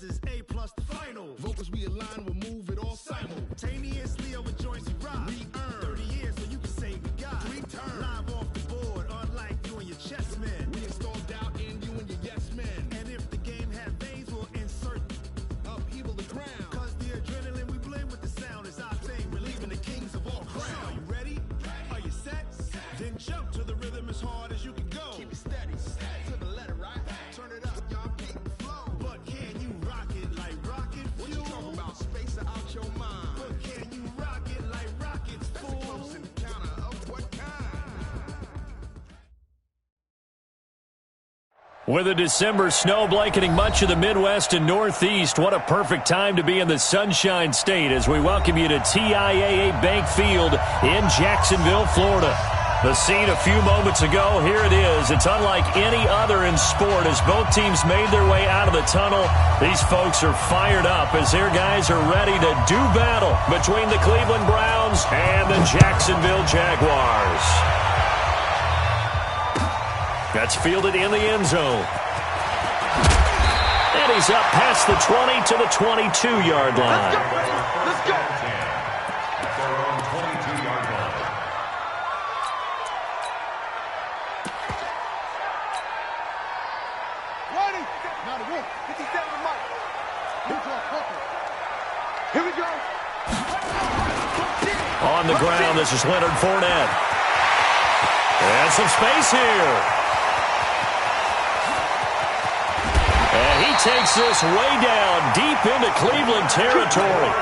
is A plus the final. Vocals we align, we'll move it all simultaneously over joints we rock. We earn 30 years so you can say we got 3 turns. Live off the board, unlike you and your chess men. We install doubt in you and your yes men. And if the game had veins, we'll insert upheaval the ground. Cause the adrenaline we blend with the sound is our thing. We're leaving the kings of all crowns. Are you ready? Are you set? Then jump to the rhythm as hard as you can go. Keep it steady, to the letter, right? Turn it up, y'all keep the flow. But can you rock it like rocket fuel? What you talking about? Space out your mind. But can you rock it like rockets, fool? That's a close encounter of what kind? With a December snow blanketing much of the Midwest and Northeast, what a perfect time to be in the Sunshine State as we welcome you to TIAA Bank Field in Jacksonville, Florida. The scene a few moments ago, here it is. It's unlike any other in sport as both teams made their way out of the tunnel. These folks are fired up as their guys are ready to do battle between the Cleveland Browns and the Jacksonville Jaguars. That's fielded in the end zone. And he's up past the 20 to the 22-yard line. Let's go. Here we go. On the ground, this is Leonard Fournette. And some space here. And he takes this way down, deep into Cleveland territory.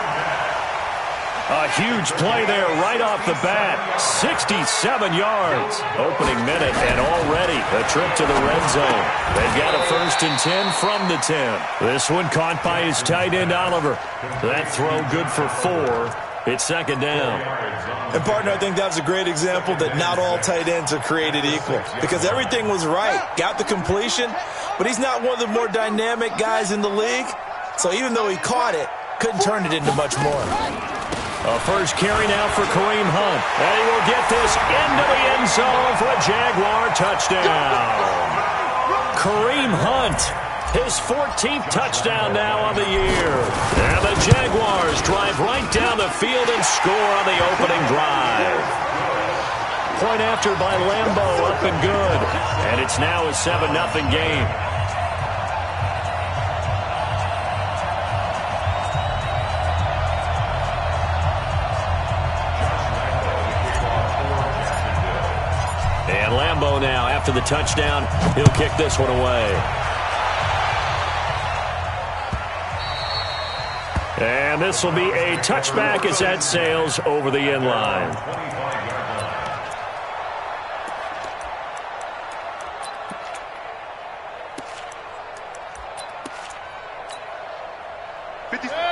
A huge play there right off the bat. 67 yards. Opening minute and already a trip to the red zone. They've got a 1st and 10 from the 10. This one caught by his tight end, Oliver. That throw good for 4. It's 2nd down. And, partner, I think that was a great example that not all tight ends are created equal because everything was right. Got the completion, but he's not one of the more dynamic guys in the league. So even though he caught it, couldn't turn it into much more. A first carry now for Kareem Hunt. And he will get this into the end zone for a Jaguar touchdown. Kareem Hunt, his 14th touchdown now on the year. And the Jaguars drive right down the field and score on the opening drive. Point after by Lambeau, up and good. And it's now a 7-0 game. And Lambeau now, after the touchdown, he'll kick this one away. And this will be a touchback as that sails over the end line.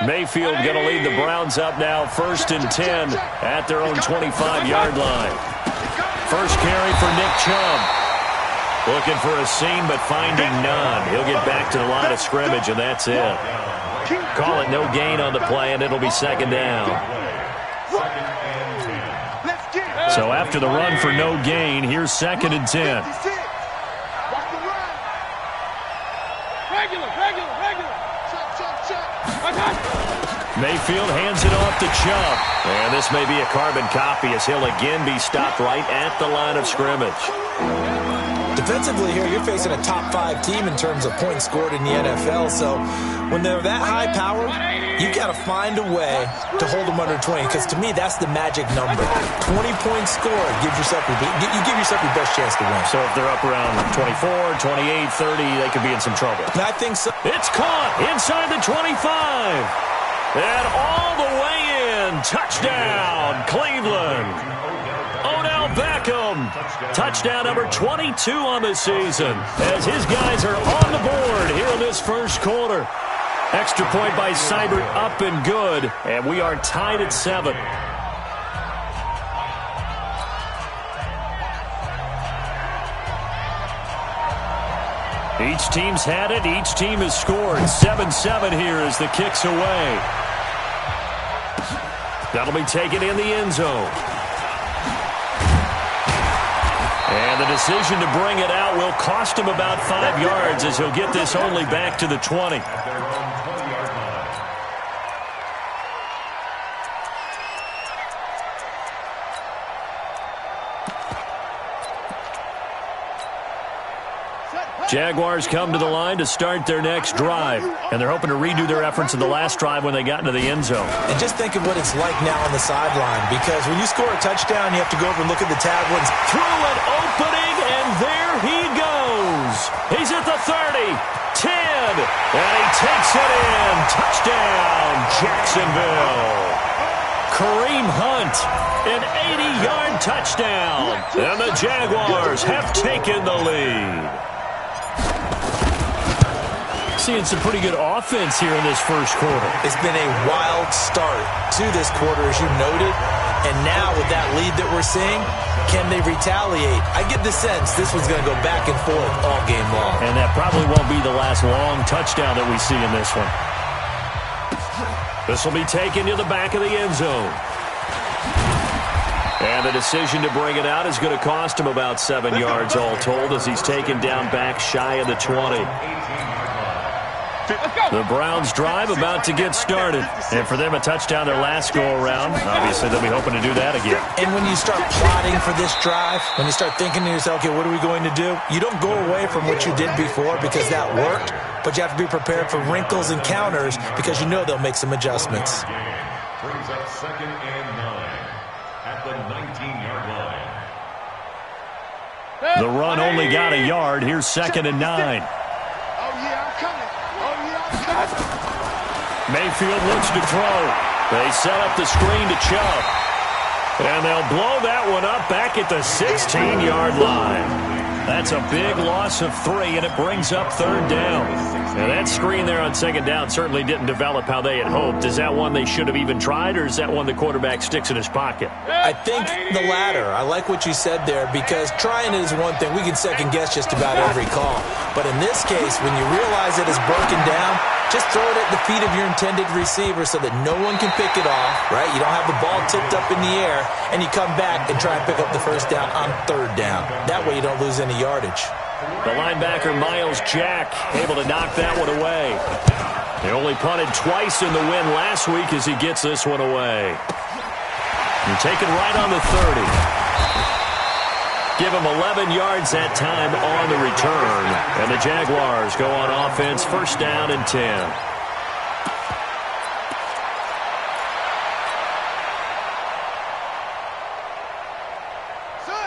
Mayfield going to lead the Browns up now, 1st and 10 at their own 25-yard line. First carry for Nick Chubb. Looking for a seam, but finding none. He'll get back to the line of scrimmage, and that's it. Call it no gain on the play, and it'll be 2nd down. So after the run for no gain, here's 2nd and 10. Mayfield hands it off to Chubb. And this may be a carbon copy as he'll again be stopped right at the line of scrimmage. Defensively here, you're facing a top 5 team in terms of points scored in the NFL. So when they're that high-powered, you got to find a way to hold them under 20. Because to me, that's the magic number. 20 points scored, you give yourself your best chance to win. So if they're up around 24, 28, 30, they could be in some trouble. And I think so. It's caught inside the 25. And all the way in. Touchdown, Cleveland. Odell Beckham. Touchdown number 22 on the season as his guys are on the board here in this first quarter. Extra point by Seibert, up and good. And we are tied at 7. Each team's had it. Each team has scored. 7-7 here as the kick's away. That'll be taken in the end zone. And the decision to bring it out will cost him about 5 yards as he'll get this only back to the 20. Jaguars come to the line to start their next drive, and they're hoping to redo their efforts in the last drive when they got into the end zone. And just think of what it's like now on the sideline, because when you score a touchdown, you have to go over and look at the tablets. Through an opening, and there he goes. He's at the 30, 10, and he takes it in. Touchdown, Jacksonville. Kareem Hunt, an 80-yard touchdown, and the Jaguars have taken the lead. Seeing some pretty good offense here in this first quarter. It's been a wild start to this quarter, as you noted. And now with that lead that we're seeing, can they retaliate? I get the sense this one's going to go back and forth all game long. And that probably won't be the last long touchdown that we see in this one. This will be taken to the back of the end zone. And the decision to bring it out is going to cost him about 7 yards all told, as he's taken down back shy of the 20. The Browns drive about to get started. And for them, a touchdown their last go-around. Obviously, they'll be hoping to do that again. And when you start plotting for this drive, when you start thinking to yourself, okay, what are we going to do? You don't go away from what you did before because that worked, but you have to be prepared for wrinkles and counters because you know they'll make some adjustments. Brings up 2nd and 9 at the 19-yard line. The run only got a yard. Here's 2nd and 9. Mayfield looks to throw. They set up the screen to Chubb. And they'll blow that one up back at the 16-yard line. That's a big loss of 3, and it brings up 3rd down. And that screen there on 2nd down certainly didn't develop how they had hoped. Is that one they should have even tried, or is that one the quarterback sticks in his pocket? I think the latter. I like what you said there, because trying it is one thing. We can second-guess just about every call. But in this case, when you realize it is broken down, just throw it at the feet of your intended receiver so that no one can pick it off, right? You don't have the ball tipped up in the air, and you come back and try and pick up the 1st down on 3rd down. That way you don't lose any yardage. The linebacker, Miles Jack, able to knock that one away. They only punted twice in the win last week as he gets this one away. And taken right on the 30. Give him 11 yards that time on the return. And the Jaguars go on offense, 1st down and 10.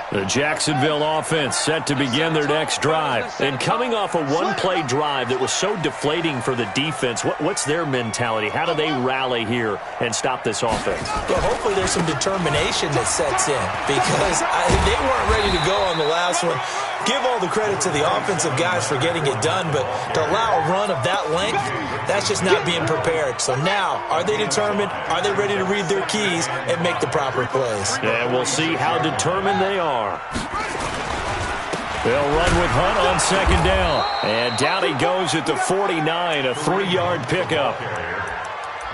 The Jacksonville offense set to begin their next drive. And coming off a one-play drive that was so deflating for the defense, what's their mentality? How do they rally here and stop this offense? Well, hopefully there's some determination that sets in, because they weren't ready to go on the last one. Give all the credit to the offensive guys for getting it done, but to allow a run of that length, that's just not being prepared. So now, are they determined? Are they ready to read their keys and make the proper plays? Yeah, we'll see how determined they are. They'll run with Hunt on 2nd down. And down he goes at the 49, a 3-yard pickup.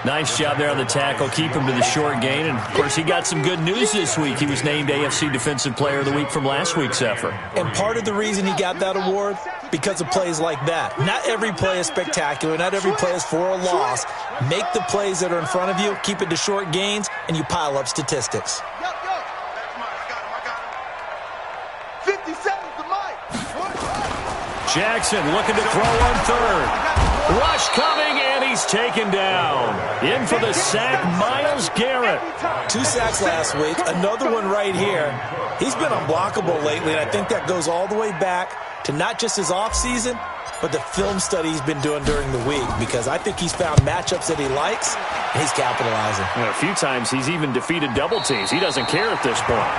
Nice job there on the tackle. Keep him to the short gain. And, of course, he got some good news this week. He was named AFC Defensive Player of the Week from last week's effort. And part of the reason he got that award, because of plays like that. Not every play is spectacular. Not every play is for a loss. Make the plays that are in front of you, keep it to short gains, and you pile up statistics. Jackson looking to throw on 3rd. Rush coming, and he's taken down. In for the sack, Myles Garrett. 2 sacks last week, another one right here. He's been unblockable lately, and I think that goes all the way back to not just his offseason, but the film study he's been doing during the week, because I think he's found matchups that he likes, and he's capitalizing. A few times he's even defeated double teams. He doesn't care at this point.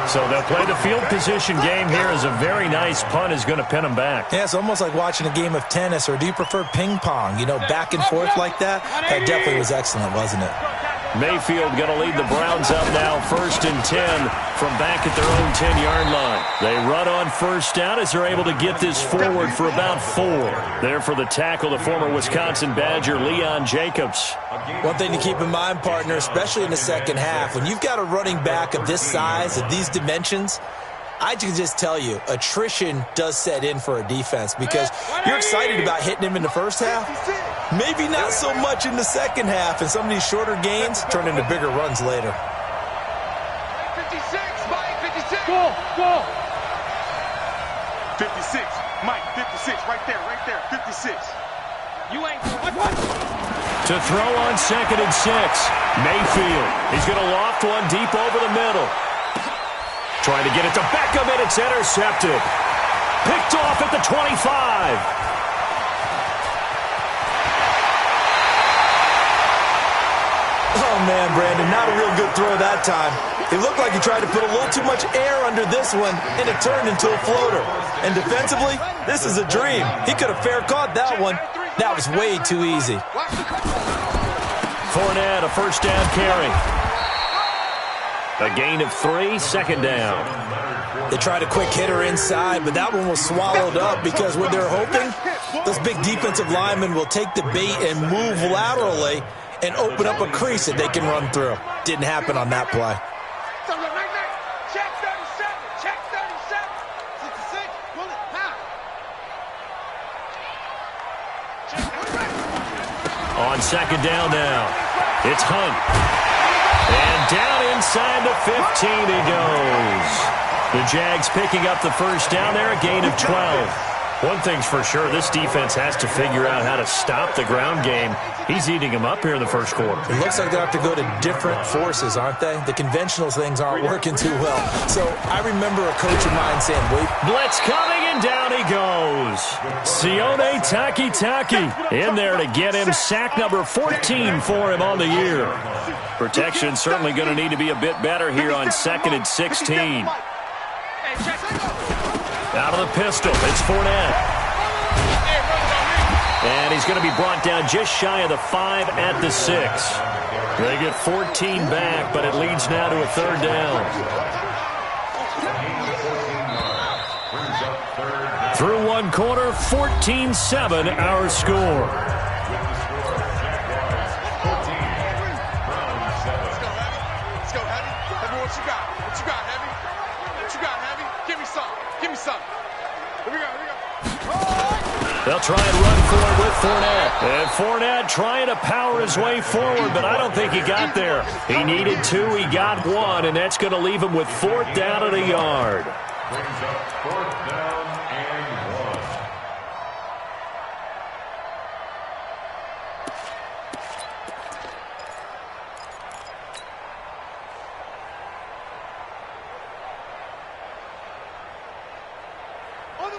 So they'll play the field position game here as a very nice punt is going to pin him back. Yeah, it's almost like watching a game of tennis, or do you prefer ping pong? You know, back and forth like that? That definitely was excellent, wasn't it? Mayfield going to lead the Browns up now, 1st and 10 from back at their own 10-yard line. They run on 1st down as they're able to get this forward for about 4. There for the tackle, the former Wisconsin Badger, Leon Jacobs. One thing to keep in mind, partner, especially in the 2nd half, when you've got a running back of this size, of these dimensions, I can just tell you, attrition does set in for a defense, because you're excited about hitting him in the 1st half. Maybe not so much in the 2nd half, and some of these shorter gains turn into bigger runs later. 56, Mike, 56. Go. 56. Mike, 56. Right there, 56. You ain't what? To throw on 2nd and 6. Mayfield. He's going to loft one deep over the middle. Trying to get it to Beckham, and it's intercepted. Picked off at the 25. Oh, man, Brandon, not a real good throw that time. It looked like he tried to put a little too much air under this one, and it turned into a floater. And defensively, this is a dream. He could have fair caught that one. That was way too easy. Fournette, a first down carry. A gain of 3, 2nd down. They tried a quick hitter inside, but that one was swallowed up because what they're hoping, those big defensive linemen will take the bait and move laterally and open up a crease that they can run through. Didn't happen on that play. Check 37. Check 37. 66. Pull it. Now. On 2nd down now. It's Hunt. And down inside the 15 he goes. The Jags picking up the first down there, a gain of 12. One thing's for sure, this defense has to figure out how to stop the ground game. He's eating them up here in the first quarter. It looks like they have to go to different forces, aren't they? The conventional things aren't working too well. So I remember a coach of mine saying, wait. Blitz coming, and down he goes. Sione Takitaki in there to get him sack number 14 for him on the year. Protection certainly going to need to be a bit better here on 2nd and 16. Out of the pistol, it's Fournette. And he's going to be brought down just shy of the 5 at the 6. They get 14 back, but it leads now to a 3rd down. Through one quarter, 14-7 our score. Let's go, Heavy. Heavy, what you got? What you got, Heavy? What you got, Heavy? Give me some. Give me some. Here we go, here we go. They'll try and run for it with Fournette. And Fournette trying to power his way forward, but I don't think he got there. He needed 2, he got 1, and that's going to leave him with 4th down at a yard. Brings up 4th down and 1.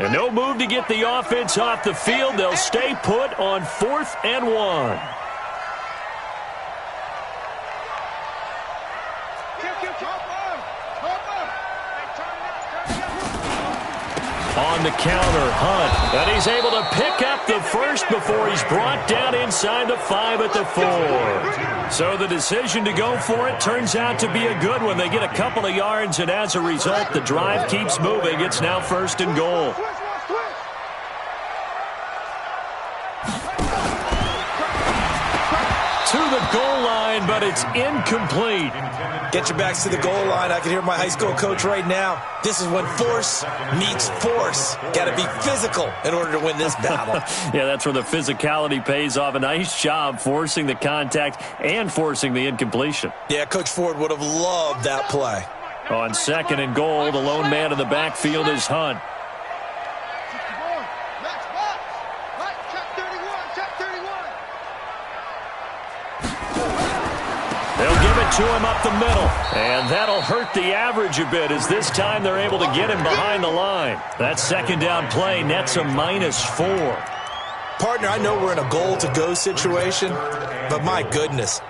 And no move to get the offense off the field. They'll stay put on 4th and 1. On the counter, Hunt. And he's able to pick up the first before he's brought down inside the 5 at the 4. So the decision to go for it turns out to be a good one. They get a couple of yards, and as a result, the drive keeps moving. It's now 1st and goal. To the goal line, but it's incomplete. Get your backs to the goal line. I can hear my high school coach right now. This is when force meets force. Got to be physical in order to win this battle. Yeah, that's where the physicality pays off. A nice job forcing the contact and forcing the incompletion. Yeah, Coach Ford would have loved that play. On 2nd and goal, the lone man in the backfield is Hunt. They'll give it to him up the middle. And that'll hurt the average a bit, as this time they're able to get him behind the line. That 2nd down play nets a -4. Partner, I know we're in a goal-to-go situation, but my goodness.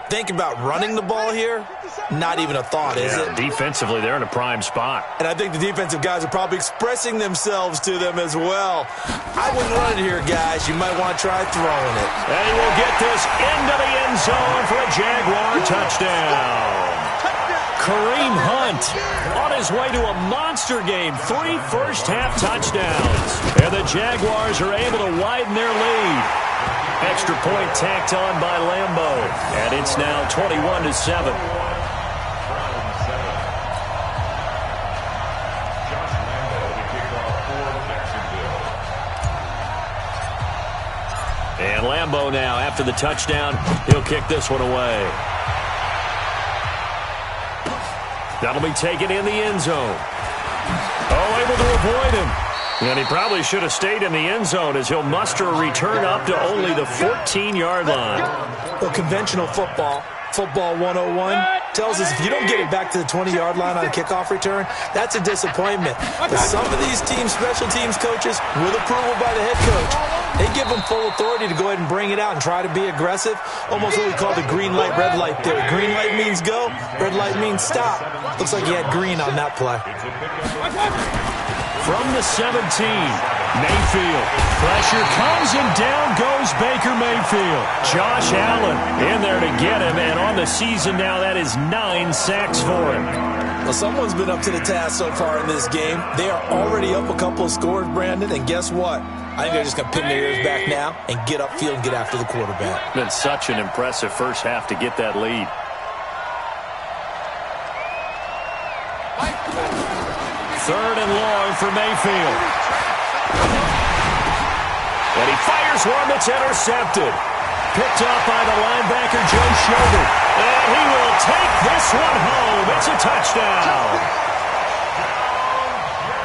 Think about running the ball here, not even a thought, is it? Defensively, they're in a prime spot. And I think the defensive guys are probably expressing themselves to them as well. I wouldn't run it here, guys. You might want to try throwing it. And he will get this into the end zone for a Jaguar touchdown. Kareem Hunt on his way to a monster game. 3 first-half touchdowns. And the Jaguars are able to widen their lead. Extra point tacked on by Lambeau. And it's now 21-7. And Lambeau now, after the touchdown, he'll kick this one away. That'll be taken in the end zone. Oh, able to avoid him. And he probably should have stayed in the end zone as he'll muster a return up to only the 14-yard line. Well, conventional football 101, tells us if you don't get it back to the 20-yard line on a kickoff return, that's a disappointment. But some of these special teams coaches, with approval by the head coach, they give them full authority to go ahead and bring it out and try to be aggressive. Almost what we call the green light, red light theory. Green light means go, red light means stop. Looks like he had green on that play. From the 17, Mayfield. Pressure comes and down goes Baker Mayfield. Josh Allen in there to get him, and on the season now, that is 9 sacks for him. Well, someone's been up to the task so far in this game. They are already up a couple of scores, Brandon, and guess what? I think they're just going to pin their ears back now and get upfield and get after the quarterback. Been such an impressive first half to get that lead. Third and long for Mayfield. And he fires one that's intercepted. Picked up by the linebacker, Joe Schobert. And he will take this one home. It's a touchdown.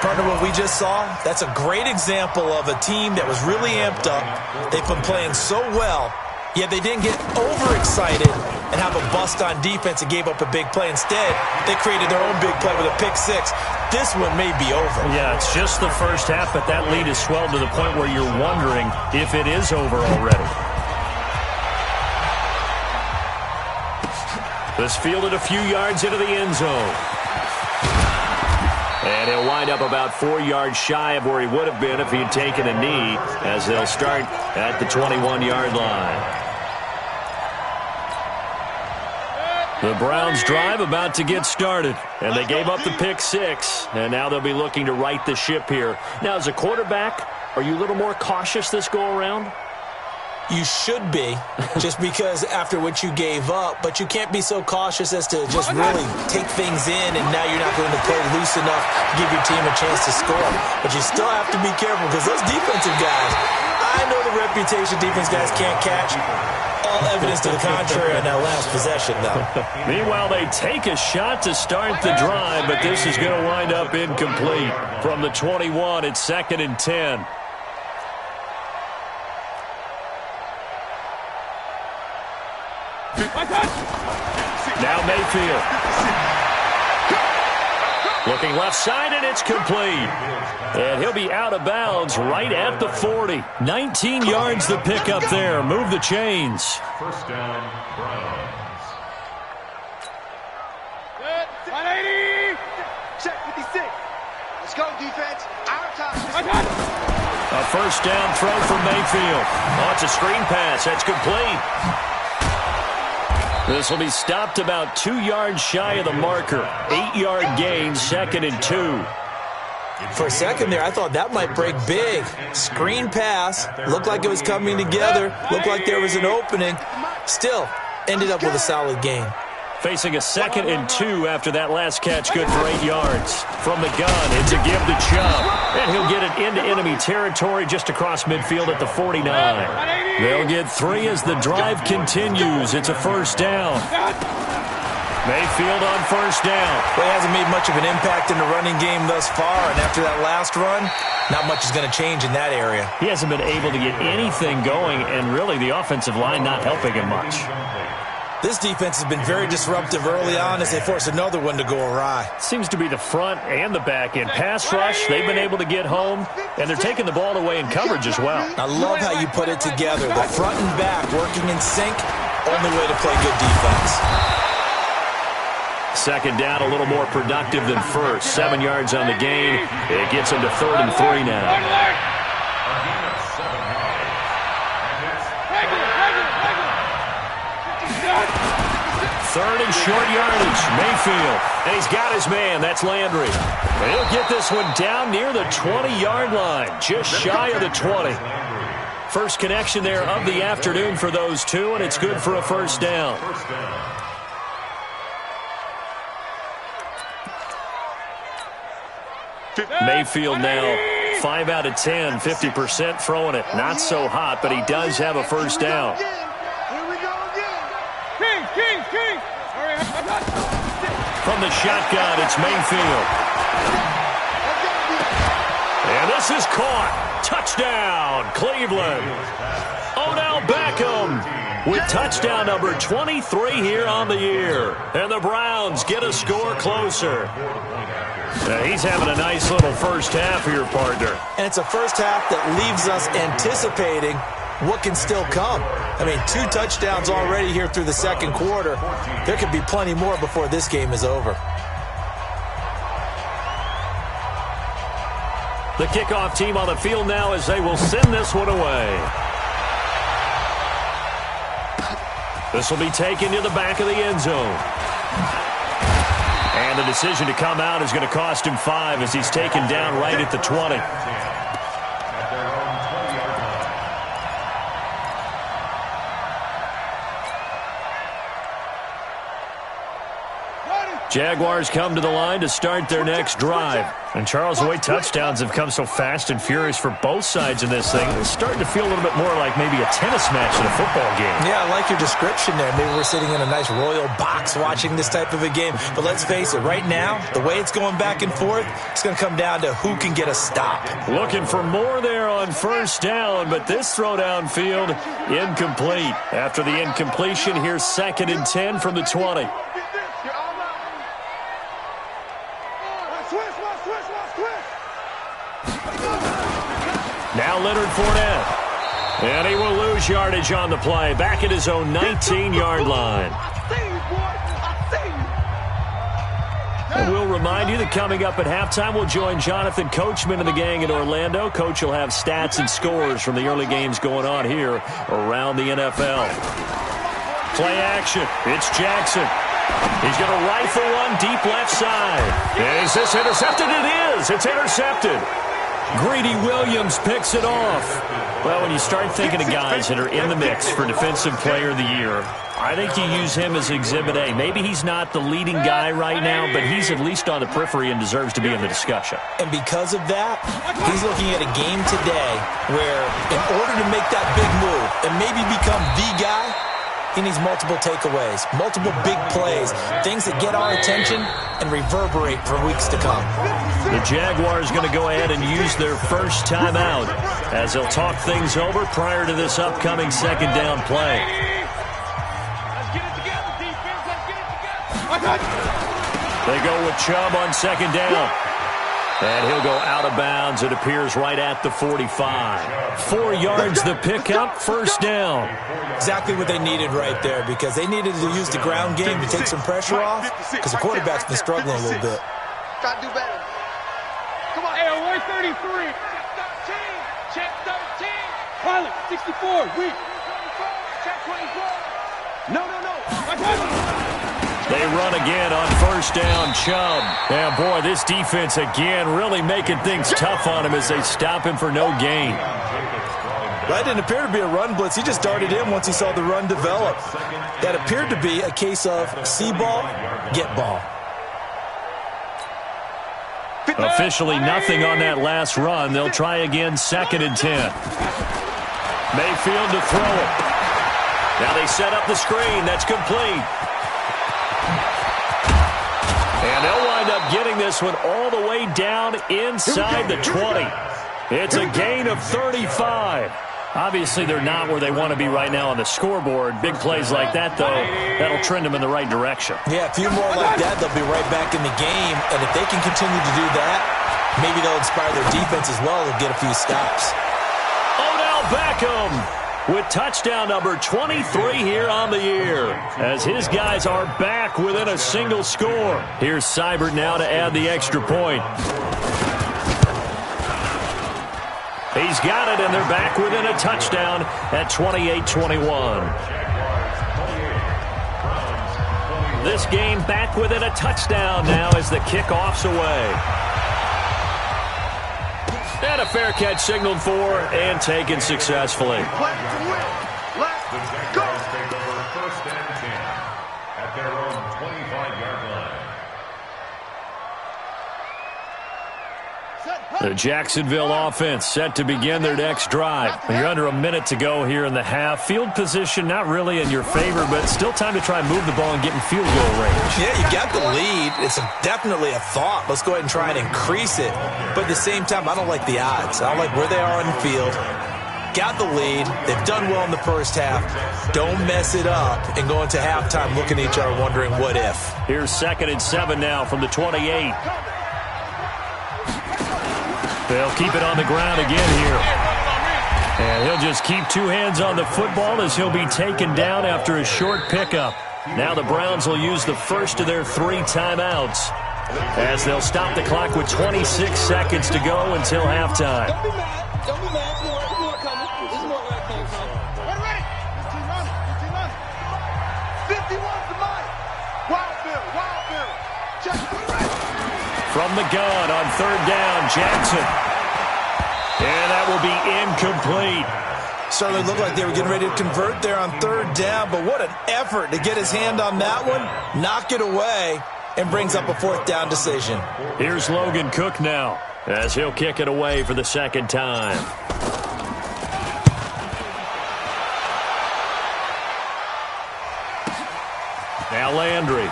Partner, what we just saw, that's a great example of a team that was really amped up. They've been playing so well, yet they didn't get overexcited and have a bust on defense and gave up a big play. Instead, they created their own big play with a pick-6. This one may be over. Yeah, it's just the first half, but that lead has swelled to the point where you're wondering if it is over already. This fielded a few yards into the end zone. And he'll wind up about 4 yards shy of where he would have been if he had taken a knee, as they'll start at the 21-yard line. The Browns drive about to get started, and they gave up the pick-6, and now they'll be looking to right the ship here. Now, as a quarterback, are you a little more cautious this go-around? You should be, just because after what you gave up, but you can't be so cautious as to just really take things in, and now you're not going to play loose enough to give your team a chance to score. But you still have to be careful, because those defensive guys, I know the reputation defense guys can't catch. All evidence to the contrary on that last possession, though. Meanwhile, they take a shot to start the drive, but this is going to wind up incomplete. From the 21, it's 2nd and 10. Now Mayfield. Looking left side, and it's complete. And he'll be out of bounds right at the 40. 19 yards the pick up there. Move the chains. First down, Browns. Good. 180. Check 56. Let's go, defense. Our time. A first down throw for Mayfield. Oh, it's a screen pass. That's complete. This will be stopped about 2 yards shy of the marker. 8-yard gain, 2nd and 2. For a second there, I thought that might break big. Screen pass. Looked like it was coming together. Looked like there was an opening. Still, ended up with a solid gain. Facing a 2nd and 2 after that last catch, good for 8 yards. From the gun, it's a give to Chubb. And he'll get it into enemy territory just across midfield at the 49. They'll get 3 as the drive continues. It's a first down. Mayfield on first down. Well, he hasn't made much of an impact in the running game thus far, and after that last run, not much is going to change in that area. He hasn't been able to get anything going, and really the offensive line not helping him much. This defense has been very disruptive early on as they force another one to go awry. Seems to be the front and the back end. Pass rush, they've been able to get home, and they're taking the ball away in coverage as well. I love how you put it together. The front and back working in sync, only way to play good defense. Second down, a little more productive than first. 7 yards on the gain. It gets him to 3rd and 3 now. Third and short yardage, Mayfield. And he's got his man, that's Landry. And he'll get this one down near the 20-yard line, just shy of the 20. First connection there of the afternoon for those two, and it's good for a first down. Mayfield now 5 out of 10, 50% throwing it. Not so hot, but he does have a first down. From the shotgun, it's Mayfield. And And this is caught. Touchdown, Cleveland. Odell Beckham with touchdown number 23 here on the year. And the Browns get a score closer. He's having a nice little first half here, partner. And it's a first half that leaves us anticipating what can still come. I mean, 2 touchdowns already here through the second quarter. There could be plenty more before this game is over. The kickoff team on the field now as they will send this one away. This will be taken to the back of the end zone. And the decision to come out is going to cost him 5 as he's taken down right at the 20. Jaguars come to the line to start their next drive. And Charles, the way touchdowns have come so fast and furious for both sides in this thing, it's starting to feel a little bit more like maybe a tennis match than a football game. Yeah, I like your description there. Maybe we're sitting in a nice royal box watching this type of a game. But let's face it, right now, the way it's going back and forth, it's going to come down to who can get a stop. Looking for more there on first down, but this throw downfield, incomplete. After the incompletion, here's 2nd and 10 from the 20. Now Leonard Fournette. And he will lose yardage on the play. Back at his own 19-yard line. And we'll remind you that coming up at halftime, we'll join Jonathan Coachman and the gang in Orlando. Coach will have stats and scores from the early games going on here around the NFL. Play action. It's Jackson. He's going to rifle one deep left side. Is this intercepted? It is. It's intercepted. Greedy Williams picks it off. Well, when you start thinking of guys that are in the mix for Defensive Player of the Year, I think you use him as Exhibit A. Maybe he's not the leading guy right now, but he's at least on the periphery and deserves to be in the discussion. And because of that, he's looking at a game today where in order to make that big move and maybe become the guy, he needs multiple takeaways, multiple big plays, things that get our attention and reverberate for weeks to come. The Jaguars going to go ahead and use their first timeout as they'll talk things over prior to this upcoming second down play. Let's get it together, defense. Let's get it together. They go with Chubb on second down. And he'll go out of bounds. It appears right at the 45. 4 yards the pickup, first down. Exactly what they needed right there because they needed to use the ground game to take some pressure off because the quarterback's been struggling a little bit. Try to do better. Come on. Hey, 133. Check 13. Check 13. Pilot, 64. Weak. Check 24. No. They run again on first down, Chubb. And, boy, this defense again really making things tough on him as they stop him for no gain. That didn't appear to be a run blitz. He just darted in once he saw the run develop. That appeared to be a case of see ball, get ball. Officially nothing on that last run. They'll try again, 2nd and 10. Mayfield to throw it. Now they set up the screen. That's complete. And they'll wind up getting this one all the way down inside the 20. It's a gain of 35. Obviously, they're not where they want to be right now on the scoreboard. Big plays like that, though, that'll trend them in the right direction. Yeah, a few more like that, they'll be right back in the game. And if they can continue to do that, maybe they'll inspire their defense as well and get a few stops. Odell Beckham with touchdown number 23 here on the year as his guys are back within a single score. Here's Seibert now to add the extra point. He's got it, and they're back within a touchdown at 28-21. This game back within a touchdown now as the kickoff's away. And a fair catch signaled for and taken successfully. The Jaguars take over 1st and 10 at their own 25-yard line. The Jacksonville offense set to begin their next drive. You're under a minute to go here in the half. Field position not really in your favor, but still time to try and move the ball and get in field goal range. Yeah, you got the lead. It's definitely a thought. Let's go ahead and try and increase it. But at the same time, I don't like the odds. I don't like where they are on the field. Got the lead. They've done well in the first half. Don't mess it up and go into halftime looking at each other wondering what if. Here's 2nd and 7 now from the 28. They'll keep it on the ground again here. And he'll just keep 2 hands on the football as he'll be taken down after a short pickup. Now the Browns will use the first of their 3 timeouts as they'll stop the clock with 26 seconds to go until halftime. Don't be mad. Don't be mad. There's more coming. There's more where I came from. Ready. 15 running. 15 running. 51's the money. Wild Bill. Wild Bill. Check. Ready. From the gun on 3rd down, Jackson. And that will be incomplete. Certainly looked like they were getting ready to convert there on 3rd down, but what an effort to get his hand on that one, knock it away, and brings up a 4th down decision. Here's Logan Cook now as he'll kick it away for the 2nd time. Now Landry.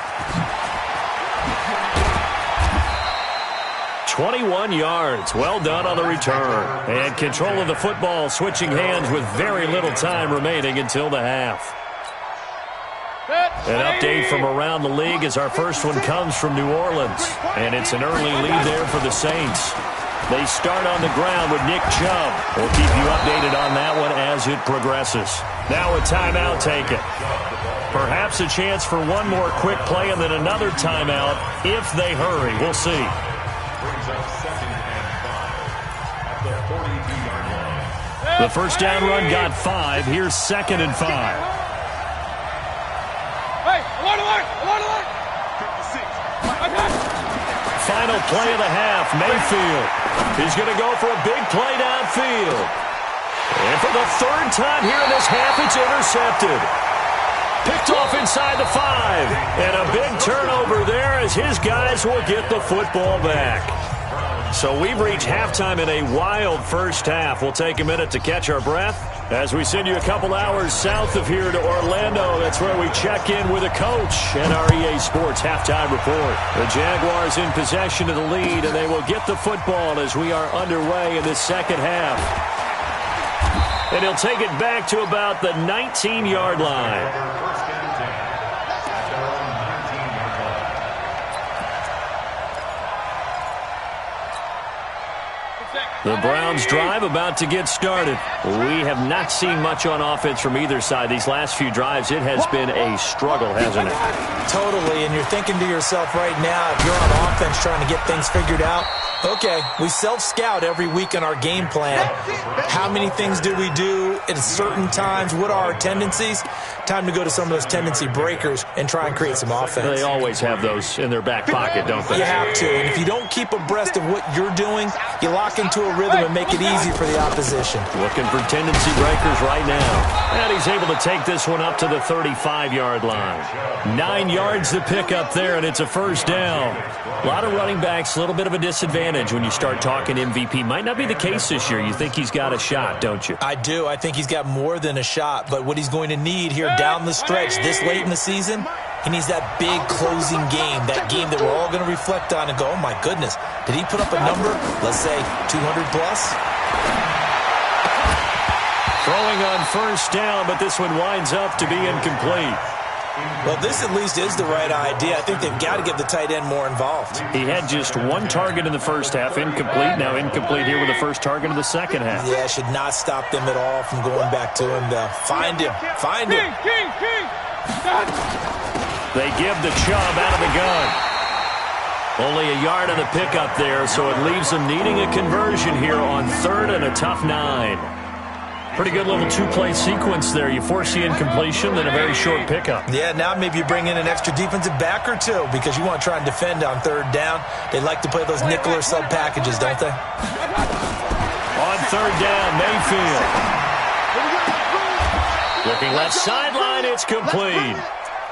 21 yards. Well done on the return. And control of the football, switching hands with very little time remaining until the half. An update from around the league as our first one comes from New Orleans. And it's an early lead there for the Saints. They start on the ground with Nick Chubb. We'll keep you updated on that one as it progresses. Now a timeout taken. Perhaps a chance for one more quick play and then another timeout if they hurry. We'll see. Brings up 2nd and 5 at the 42-yard line. The first down run got 5. Here's 2nd and 5. Hey, alert. 56. Final play of the half. Mayfield is going to go for a big play downfield. And for the 3rd time here in this half, it's intercepted. Picked off inside the 5. And a big turnover there as his guys will get the football back. So we've reached halftime in a wild first half. We'll take a minute to catch our breath as we send you a couple hours south of here to Orlando. That's where we check in with a coach and our EA Sports halftime report. The Jaguars in possession of the lead, and they will get the football as we are underway in this 2nd half. And he'll take it back to about the 19-yard line. First and 10 at their own 19-yard line. The Browns drive about to get started. We have not seen much on offense from either side. These last few drives, it has been a struggle, hasn't it? Totally, and you're thinking to yourself right now, if you're on offense trying to get things figured out, okay, we self-scout every week in our game plan. How many things do we do at certain times? What are our tendencies? Time to go to some of those tendency breakers and try and create some offense. They always have those in their back pocket, don't they? You have to, and if you don't keep abreast of what you're doing, you lock into a rhythm and make it easy for the opposition. Looking for tendency breakers right now. And he's able to take this one up to the 35-yard line. 9 yards to pick up there, and it's a 1st down. A lot of running backs, a little bit of a disadvantage when you start talking MVP. Might not be the case this year. You think he's got a shot, don't you? I do. I think he's got more than a shot, but what he's going to need here down the stretch this late in the season, he needs that big closing game, that game that we're all going to reflect on and go, oh, my goodness, did he put up a number, let's say 200 plus? Throwing on 1st down, but this one winds up to be incomplete. Well, this at least is the right idea. I think they've got to get the tight end more involved. He had just 1 target in the first half, incomplete. Now incomplete here with the first target of the 2nd half. Yeah, should not stop them at all from going back to him. Find him. Find him. King. They give the Chubb out of the gun. Only a yard on the pickup there, so it leaves them needing a conversion here on 3rd and a tough 9. Pretty good little 2-play sequence there. You force the incompletion, then a very short pickup. Yeah, now maybe you bring in an extra defensive back or two because you want to try and defend on 3rd down. They like to play those nickel or sub packages, don't they? On 3rd down, Mayfield. Looking left sideline, it's complete.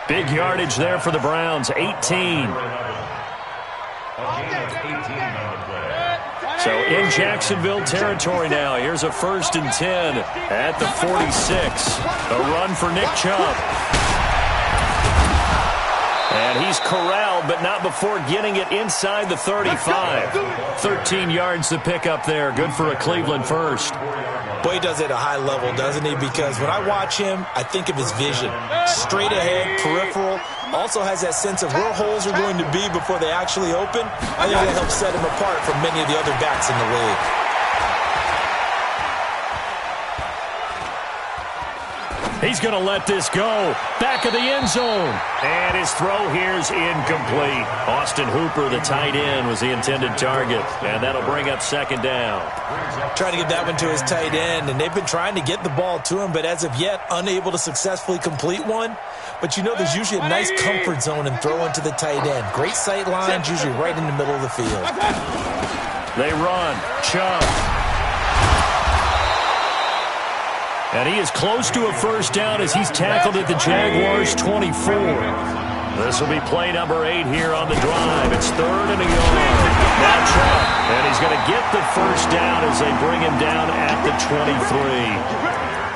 Big yardage there for the Browns, 18. A gain of 18 on the play. So in Jacksonville territory now. Here's a 1st and 10 at the 46. A run for Nick Chubb. And he's corralled, but not before getting it inside the 35. 13 yards to pick up there. Good for a Cleveland first. Boy, he does it at a high level, doesn't he? Because when I watch him, I think of his vision. Straight ahead, peripheral. Also has that sense of where holes are going to be before they actually open. I think that helps set him apart from many of the other backs in the league. He's going to let this go. Back of the end zone. And his throw here's incomplete. Austin Hooper, the tight end, was the intended target. And that'll bring up 2nd down. Trying to get that one to his tight end, and they've been trying to get the ball to him, but as of yet, unable to successfully complete one. But you know there's usually a nice comfort zone in throwing to the tight end. Great sight lines, usually right in the middle of the field. They run. Chubb. And he is close to a 1st down as he's tackled at the Jaguars' 24. This will be play number 8 here on the drive. It's 3rd and a yard. Now Chubb. And he's going to get the 1st down as they bring him down at the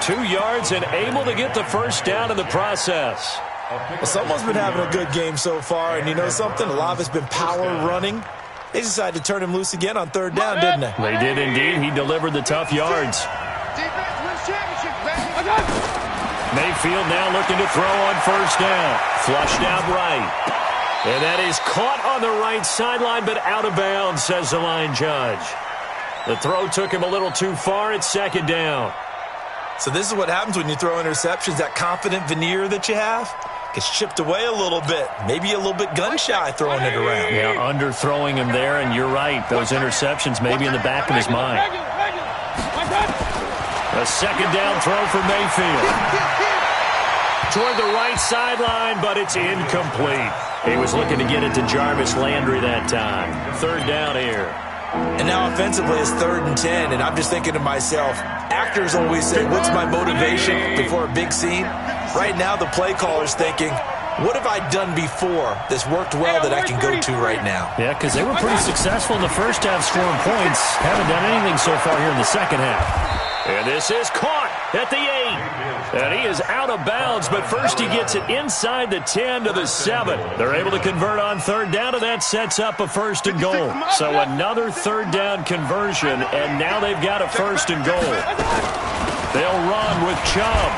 23. 2 yards and able to get the 1st down in the process. Well, someone's been having a good game so far, and you know something? A lot of it's been power running. They decided to turn him loose again on 3rd down, didn't they? They did indeed. He delivered the tough yards. Mayfield now looking to throw on 1st down. Flushed out right. And that is caught on the right sideline, but out of bounds, says the line judge. The throw took him a little too far. It's 2nd down. So this is what happens when you throw interceptions. That confident veneer that you have gets chipped away a little bit. Maybe a little bit gun-shy throwing it around. Yeah, underthrowing him there, and you're right. Those interceptions maybe in the back of his mind. A 2nd down throw for Mayfield. Toward the right sideline, but it's incomplete. He was looking to get it to Jarvis Landry that time. 3rd down here. And now offensively it's 3rd and 10, and I'm just thinking to myself, actors always say, what's my motivation before a big scene? Right now the play caller's thinking, what have I done before that's worked well that I can go to right now? Yeah, because they were pretty successful in the first half scoring points. Haven't done anything so far here in the second half. And this is caught at the 8. And he is out of bounds, but first he gets it inside the 10 to the 7. They're able to convert on 3rd down, and that sets up a 1st and goal. So another 3rd down conversion, and now they've got a 1st and goal. They'll run with Chubb.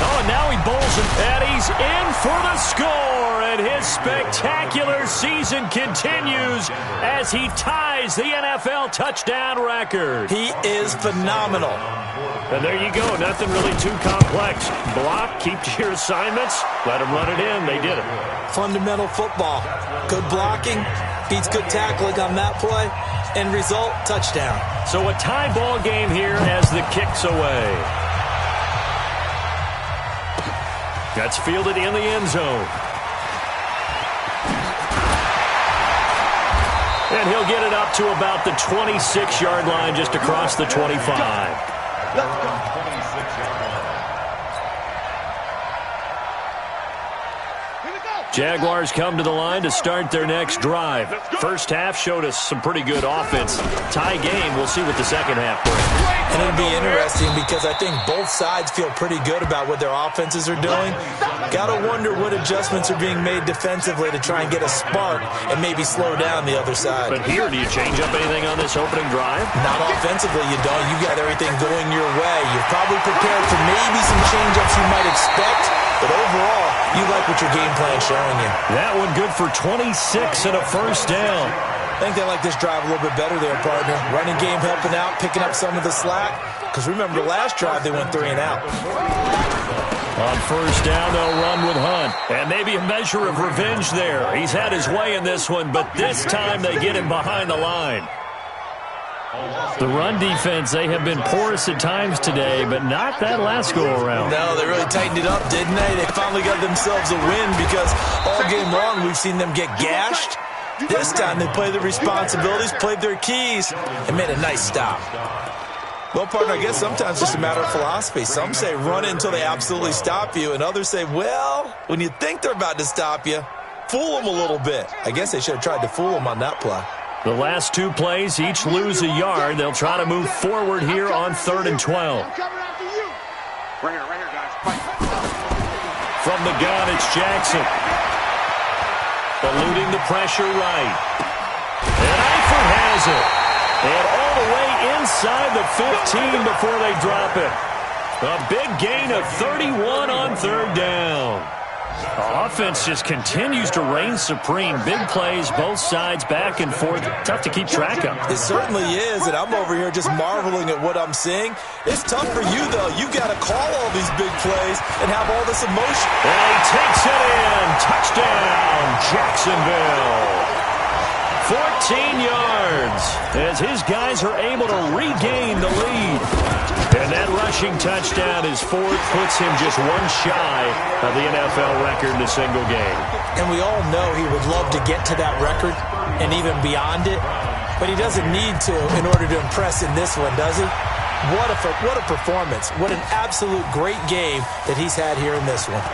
Oh, now he bowls it, and he's in for the score. And his spectacular season continues as he ties the NFL touchdown record. He is phenomenal. And there you go. Nothing really too complex. Block, keep to your assignments, let them run it in. They did it. Fundamental football. Good blocking, beats good tackling on that play. End result, touchdown. So a tie ball game here as the kick's away. That's fielded in the end zone. And he'll get it up to about the 26-yard line, just across the 25. Let's go. Jaguars come to the line to start their next drive. First half showed us some pretty good offense. Tie game, we'll see what the second half brings. And it'll be interesting because I think both sides feel pretty good about what their offenses are doing. Got to wonder what adjustments are being made defensively to try and get a spark and maybe slow down the other side. But here, do you change up anything on this opening drive? Not offensively, you don't. You got everything going your way. You're probably prepared for maybe some change-ups you might expect, but overall, you like what your game plan's showing you. That one good for 26 and a first down. I think they like this drive a little bit better there, partner. Running game helping out, picking up some of the slack. Because remember, the last drive, they went 3 and out. On first down, they'll run with Hunt. And maybe a measure of revenge there. He's had his way in this one, but this time they get him behind the line. The run defense, they have been porous at times today, but not that last go-around. No, they really tightened it up, didn't they? They finally got themselves a win because all game long we've seen them get gashed. This time they played their responsibilities, played their keys, and made a nice stop. Well, partner, I guess sometimes it's just a matter of philosophy. Some say run it until they absolutely stop you, and others say, well, when you think they're about to stop you, fool them a little bit. I guess they should have tried to fool them on that play. The last two plays each lose a yard. They'll try to move forward here on 3rd and 12. Right here, guys. Fight. From the gun, it's Jackson. Eluding the pressure right. And Eifert has it. And all the way inside the 15 before they drop it. A big gain of 31 on 3rd down. The offense just continues to reign supreme. Big plays, both sides, back and forth. Tough to keep track of. It certainly is, and I'm over here just marveling at what I'm seeing. It's tough for you, though. You've got to call all these big plays and have all this emotion. And he takes it in. Touchdown, Jacksonville. 14 yards as his guys are able to regain the lead. And that rushing touchdown is 4th, puts him just one shy of the NFL record in a single game. And we all know he would love to get to that record and even beyond it, but he doesn't need to in order to impress in this one, does he? What a performance. What an absolute great game that he's had here in this one.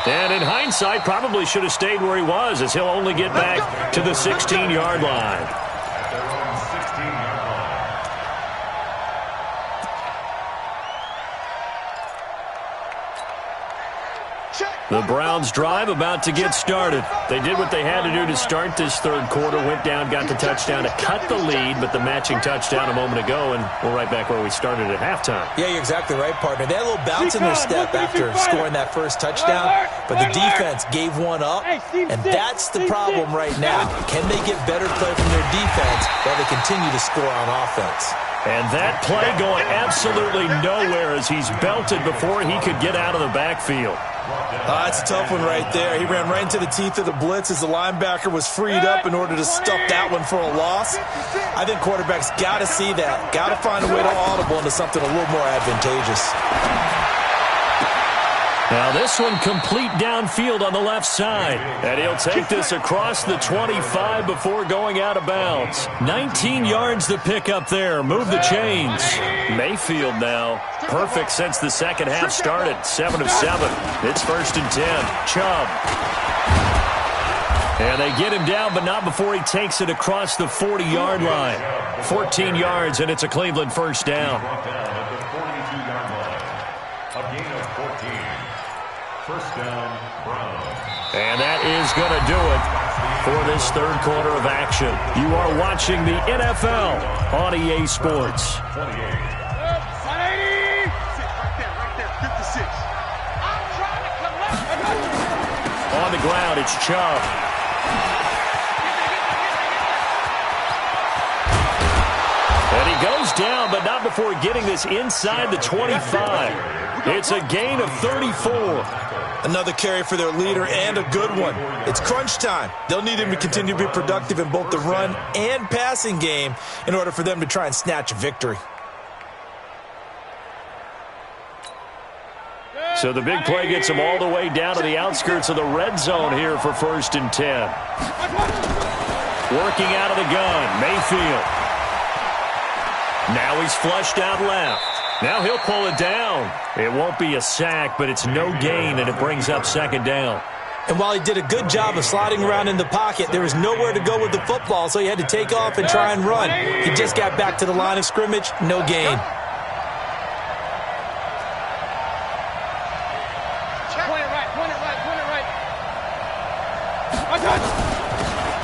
And in hindsight, probably should have stayed where he was, as he'll only get back to the 16-yard line. The Browns drive about to get started. They did what they had to do to start this 3rd quarter, went down, got the touchdown to cut the lead, but the matching touchdown a moment ago, and we're right back where we started at halftime. Yeah, you're exactly right, partner. They had a little bounce in their step after scoring that first touchdown, but the defense gave one up, and that's the problem right now. Can they get better play from their defense while they continue to score on offense? And that play going absolutely nowhere as he's belted before he could get out of the backfield. That's a tough one right there. He ran right into the teeth of the blitz as the linebacker was freed up in order to stuff that one for a loss. I think quarterbacks got to see that. Got to find a way to audible into something a little more advantageous. Now this one complete downfield on the left side. And he'll take this across the 25 before going out of bounds. 19 yards to pick up there. Move the chains. Mayfield now. Perfect since the second half started. 7 of 7. It's 1st and 10. Chubb. And they get him down, but not before he takes it across the 40-yard line. 14 yards, and it's a Cleveland 1st down. First down, Browns. And that is going to do it for this 3rd quarter of action. You are watching the NFL on EA Sports. 28. Right there, 56. I'm trying to collect. On the ground, it's Chubb. And he goes down, but not before getting this inside the 25. It's a gain of 34. Another carry for their leader and a good one. It's crunch time. They'll need him to continue to be productive in both the run and passing game in order for them to try and snatch a victory. So the big play gets him all the way down to the outskirts of the red zone here for 1st and 10. Working out of the gun, Mayfield. Now he's flushed out left. Now he'll pull it down. It won't be a sack, but it's no gain, and it brings up 2nd down. And while he did a good job of sliding around in the pocket, there was nowhere to go with the football, so he had to take off and try and run. He just got back to the line of scrimmage, no gain.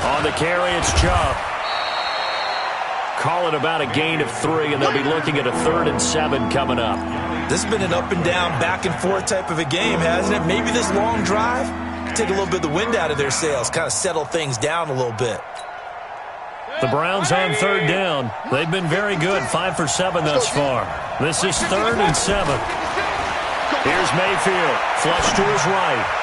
On the carry, it's Chubb. Call it about a gain of 3, and they'll be looking at a 3rd and 7 coming up. This has been an up and down, back and forth type of a game, hasn't it? Maybe this long drive could take a little bit of the wind out of their sails, kind of settle things down a little bit. The Browns on 3rd down. They've been very good, 5 for 7 thus far. This is 3rd and 7. Here's Mayfield, flush to his right.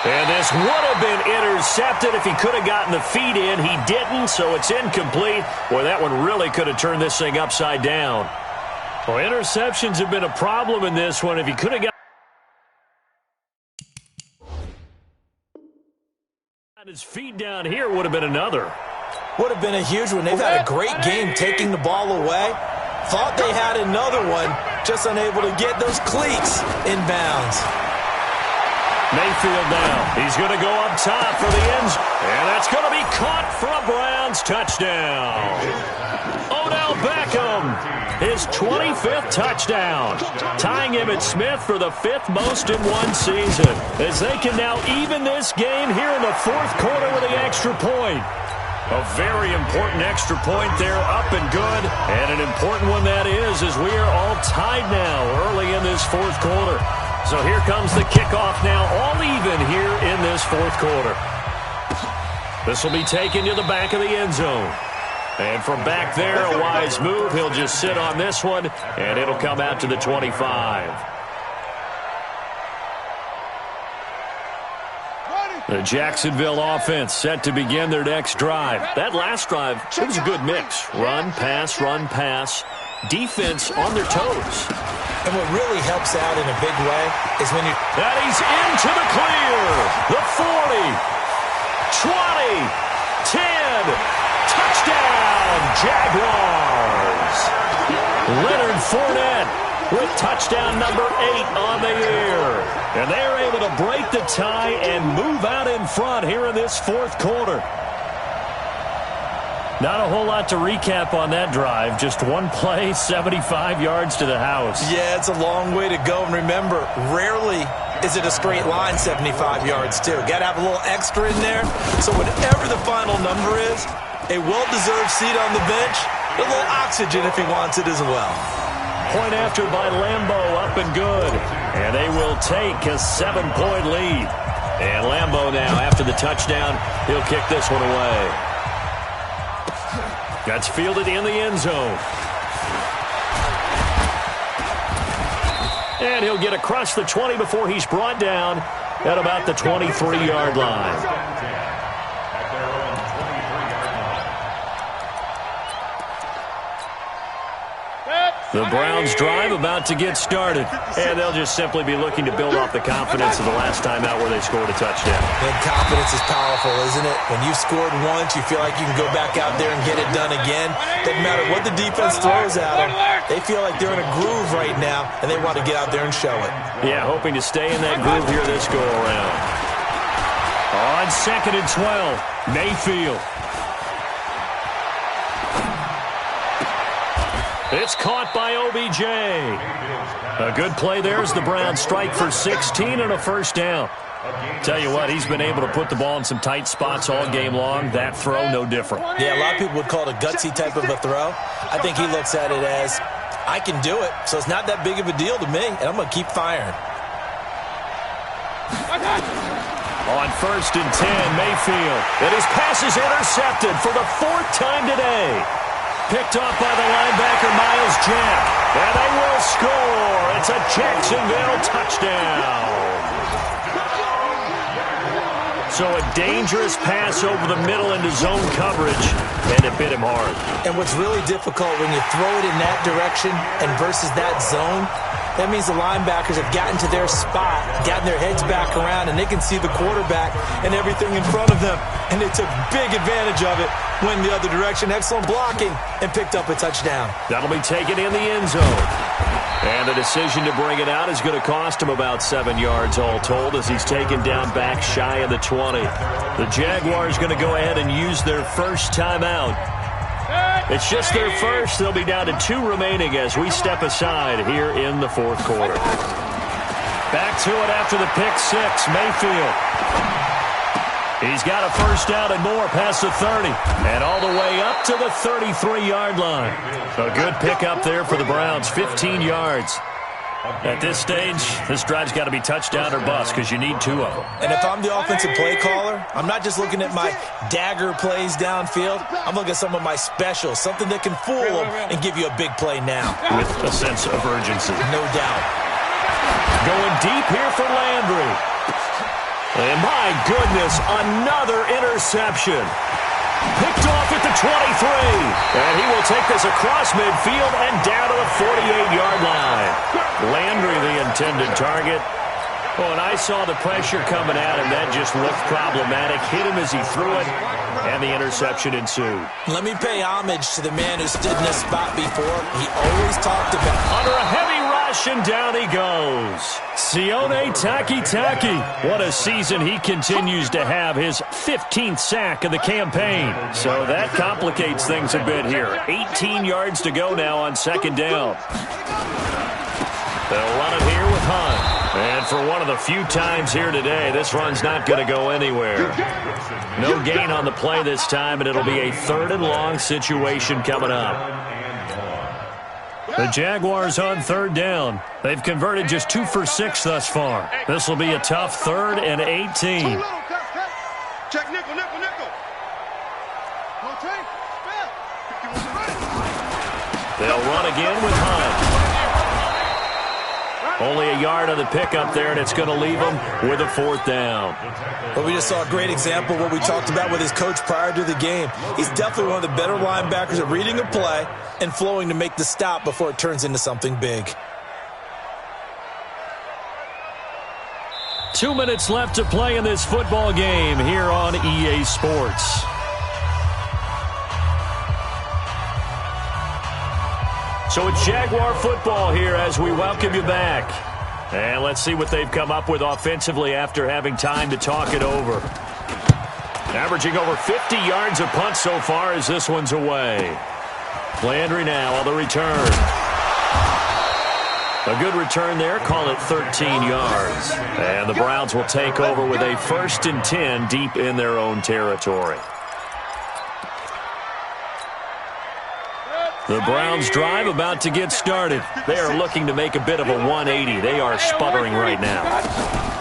And this would have been intercepted if he could have gotten the feet in. He didn't, so it's incomplete. Boy, that one really could have turned this thing upside down. Well, interceptions have been a problem in this one. If he could have got his feet down here, would have been another. Would have been a huge one. They've had a great game taking the ball away. Thought they had another one, just unable to get those cleats in bounds. Mayfield now. He's going to go up top for the ends. And that's going to be caught for a Browns touchdown. Odell Beckham, his 25th touchdown, tying Emmitt Smith for the 5th most in one season, as they can now even this game here in the 4th quarter with the extra point. A very important extra point there, up and good, and an important one that is, as we are all tied now early in this 4th quarter. So here comes the kickoff now, all even here in this 4th quarter. This will be taken to the back of the end zone. And from back there, a wise move. He'll just sit on this one, and it'll come out to the 25. The Jacksonville offense set to begin their next drive. That last drive, it was a good mix. Run, pass, defense on their toes. And what really helps out in a big way is when you... And he's into the clear. The 40, 20, 10... Touchdown, Jaguars! Leonard Fournette with touchdown number 8 on the year. And they are able to break the tie and move out in front here in this 4th quarter. Not a whole lot to recap on that drive. Just one play, 75 yards to the house. Yeah, it's a long way to go. And remember, rarely is it a straight line 75 yards, too. Got to have a little extra in there. So whatever the final number is, a well-deserved seat on the bench, a little oxygen if he wants it as well. Point after by Lambeau, up and good. And they will take a 7-point lead. And Lambeau now, after the touchdown, he'll kick this one away. That's fielded in the end zone. And he'll get across the 20 before he's brought down at about the 23-yard line. The Browns drive about to get started, and they'll just simply be looking to build off the confidence of the last time out where they scored a touchdown. And confidence is powerful, isn't it? When you've scored once, you feel like you can go back out there and get it done again. Doesn't matter what the defense throws at them. They feel like they're in a groove right now, and they want to get out there and show it. Yeah, hoping to stay in that groove here this go-around. On 2nd and 12, Mayfield. It's caught by OBJ. A good play there as the Browns strike for 16 and a first down. Tell you what, he's been able to put the ball in some tight spots all game long. That throw, no different. Yeah, a lot of people would call it a gutsy type of a throw. I think he looks at it as, I can do it, so it's not that big of a deal to me, and I'm going to keep firing. On 1st and 10, Mayfield. And his pass is intercepted for the 4th time today. Picked off by the linebacker, Miles Jack. And they will score. It's a Jacksonville touchdown. So a dangerous pass over the middle into zone coverage, and it bit him hard. And what's really difficult when you throw it in that direction and versus that zone, that means the linebackers have gotten to their spot, gotten their heads back around, and they can see the quarterback and everything in front of them. And they took big advantage of it, went the other direction, excellent blocking, and picked up a touchdown. That'll be taken in the end zone. And the decision to bring it out is going to cost him about 7 yards all told as he's taken down back shy of the 20. The Jaguars going to go ahead and use their first timeout. It's just their first. They'll be down to 2 remaining as we step aside here in the 4th quarter. Back to it after the pick 6, Mayfield. He's got a first down and more past the 30 and all the way up to the 33-yard line. A good pickup there for the Browns, 15 yards. At this stage, this drive's got to be touchdown or bust because you need 2 of them. And if I'm the offensive play caller, I'm not just looking at my dagger plays downfield. I'm looking at some of my specials, something that can fool them and give you a big play now. With a sense of urgency. No doubt. Going deep here for Landry. And my goodness, another interception. Picked off at the 23. And he will take this across midfield and down to the 48-yard line. Landry, the intended target. Oh, and I saw the pressure coming at him. That just looked problematic. Hit him as he threw it, and the interception ensued. Let me pay homage to the man who stood in this spot before. He always talked about under a heavy rush, and down he goes. Sione Takitaki. What a season he continues to have. His 15th sack of the campaign. So that complicates things a bit here. 18 yards to go now on second down. They'll run it here with Hunt. And for one of the few times here today, this run's not going to go anywhere. No gain on the play this time, and it'll be a 3rd and long situation coming up. The Jaguars on 3rd down. They've converted just 2 for 6 thus far. This will be a tough 3rd and 18. Check nickel, nickel, nickel. They'll run again with Hunt. Only a yard on the pickup there, and it's going to leave him with a 4th down. Well, we just saw a great example of what we talked about with his coach prior to the game. He's definitely one of the better linebackers at reading a play and flowing to make the stop before it turns into something big. 2 minutes left to play in this football game here on EA Sports. So it's Jaguar football here as we welcome you back. And let's see what they've come up with offensively after having time to talk it over. Averaging over 50 yards a punt so far as this one's away. Landry now on the return. A good return there, call it 13 yards. And the Browns will take over with a 1st and 10 deep in their own territory. The Browns drive about to get started. They are looking to make a bit of a 180. They are sputtering right now.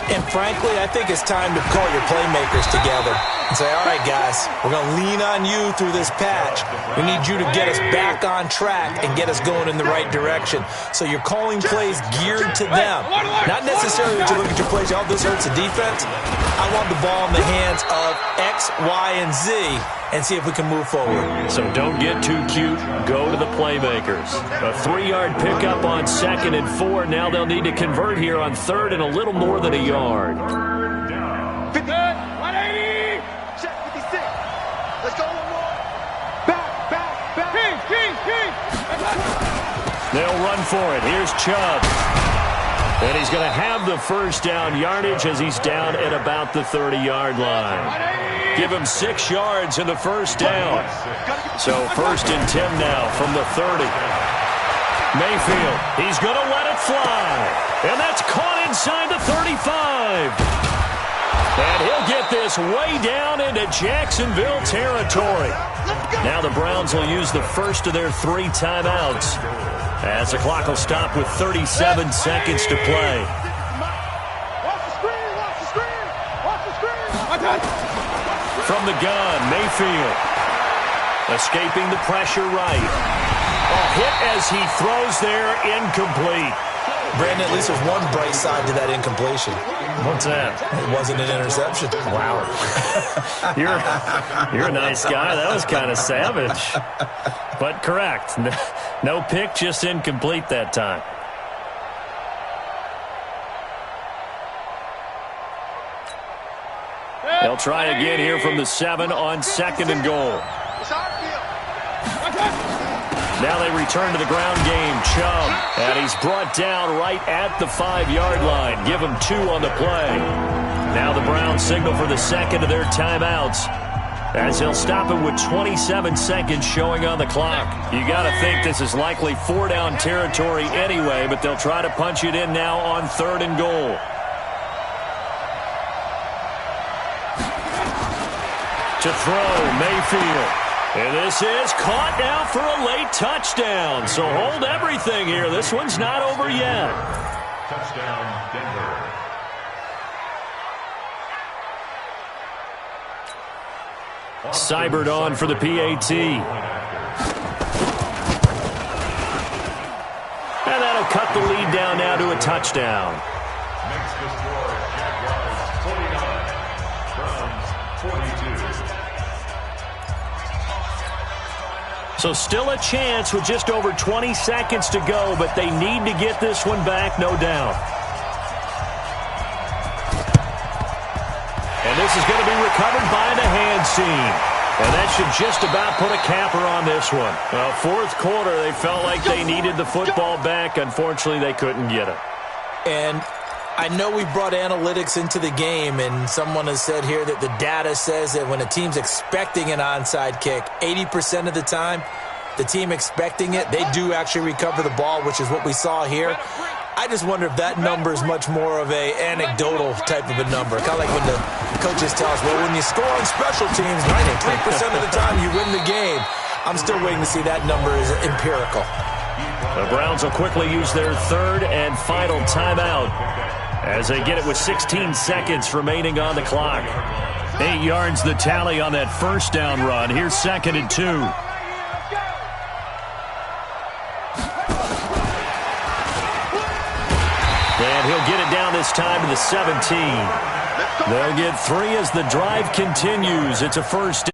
And frankly, I think it's time to call your playmakers together and say, all right, guys, we're going to lean on you through this patch. We need you to get us back on track and get us going in the right direction. So you're calling plays geared to them. Not necessarily that you look at your plays, oh, this hurts the defense. I want the ball in the hands of X, Y, and Z and see if we can move forward. So don't get too cute. Go to the playmakers. A 3-yard pickup on 2nd and 4. Now they'll need to convert here on 3rd and a little more than a yard. 50, 180. Check 56. Let's go one more. Back. King. They'll run for it. Here's Chubb. And he's going to have the 1st down yardage as he's down at about the 30-yard line. Give him 6 yards in the 1st down. So 1st and 10 now from the 30. Mayfield, he's going to let it fly. And that's caught inside the 35. And he'll get this way down into Jacksonville territory. Now the Browns will use the 1st of their 3 timeouts as the clock will stop with 37 seconds to play. Watch the screen. From the gun, Mayfield. Escaping the pressure right. A hit as he throws there, incomplete. Brandon, at least there's one bright side to that incompletion. What's that? It wasn't an interception. Wow. You're a nice guy. That was kind of savage. But correct. No pick, just incomplete that time. They'll try again here from the 7 on 2nd and goal. Now they return to the ground game. Chubb, and he's brought down right at the 5-yard line. Give him 2 on the play. Now the Browns signal for the 2nd of their timeouts as they'll stop it with 27 seconds showing on the clock. You got to think this is likely 4-down territory anyway, but they'll try to punch it in now on 3rd and goal. To throw, Mayfield. And this is caught now for a late touchdown. So hold everything here. This one's not over yet. Touchdown, Denver. Seibert on for the PAT. And that'll cut the lead down now to a touchdown. Next to score, Jaguars 49, Browns 42. So still a chance with just over 20 seconds to go, but they need to get this one back, no doubt. And this is going to be recovered by the hands team. And that should just about put a capper on this one. Well, 4th quarter, they felt like they needed the football back. Unfortunately, they couldn't get it. And I know we brought analytics into the game, and someone has said here that the data says that when a team's expecting an onside kick, 80% of the time, the team expecting it, they do actually recover the ball, which is what we saw here. I just wonder if that number is much more of a anecdotal type of a number. Kind of like when the coaches tell us, well, when you score on special teams, 93% of the time you win the game. I'm still waiting to see that number is empirical. The Browns will quickly use their third and final timeout as they get it with 16 seconds remaining on the clock. 8 yards the tally on that first down run. Here's 2nd and 2. And he'll get it down this time to the 17. They'll get 3 as the drive continues. It's a first